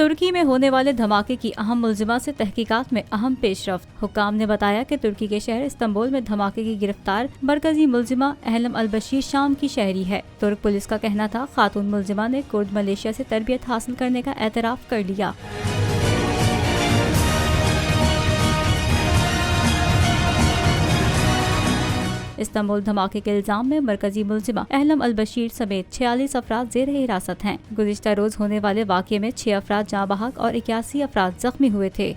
तुर्की में होने वाले धमाके की अहम मुलजिमा से तहकीकात में अहम पेशरफ्त। हुक्काम ने बताया कि तुर्की के शहर इस्तांबुल में धमाके की गिरफ्तार मरकजी मुलजिमा अहलम अल बशीर शाम की शहरी है। तुर्क पुलिस का कहना था खातून मुलजिमा ने कुर्द मलेशिया से तरबियत हासिल करने का एतराफ कर लिया। इस्तांबुल धमाके के इल्जाम में मरकजी मुलजिमा अहलम अल बशीर समेत 46 अफराद ज़ेरे हिरासत हैं। गुज़िश्ता रोज होने वाले वाक़े में 6 अफराद जाँ बहक और 81 अफराद जख्मी हुए थे।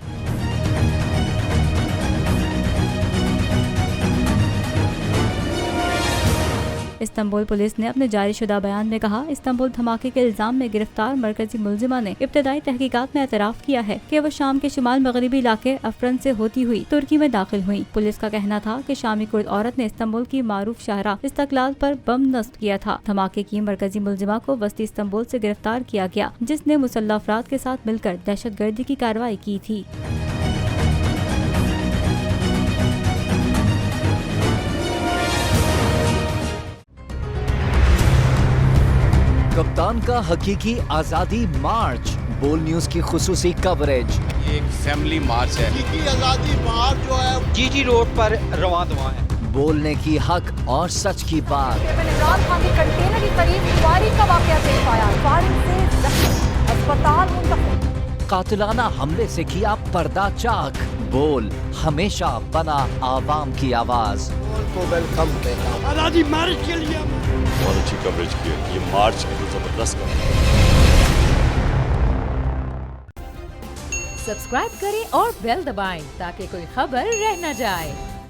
इस्तांबुल पुलिस ने अपने जारी शुदा बयान में कहा, इस्तांबुल धमाके के इल्जाम में गिरफ्तार मरकजी मुलजिमा ने इब्तदाई तहकीकात में एतराफ़ किया है कि वह शाम के शुमाल मगरबी इलाके अफरन से होती हुई तुर्की में दाखिल हुई। पुलिस का कहना था कि शामी कुर्द औरत ने इस्तांबुल की मारूफ शाहरा इस्तकलाल पर बम नस्ब किया था। धमाके की मरकजी मुलजिमा को वस्ती इस्तांबुल से गिरफ्तार किया गया, जिसने मुसल्लह अफराद के साथ मिलकर दहशतगर्दी की कार्रवाई की थी। कप्तान का हकीकी आजादी मार्च, बोल न्यूज की खुसूसी कवरेज। ये एक फैमिली मार्च है। हकीकी आजादी मार्च जो है जीजी रोड पर रवां दवा है। बोलने की हक और सच की बात। इमरान खान के कंटेनर के करीब फायरिंग का वाकया पेश आया। फायरिंग से जख्मी अस्पताल मुंतकिल। कातिलाना हमले से किया पर्दा चाक। बोल हमेशा बना आवाम की आवाज। को वेलकम देता हूं। आजादी मार्च के लिए बहुत अच्छी कवरेज की है। ये मार्च की जबरदस्त सब्सक्राइब करें और बेल दबाएं ताकि कोई खबर रह न जाए।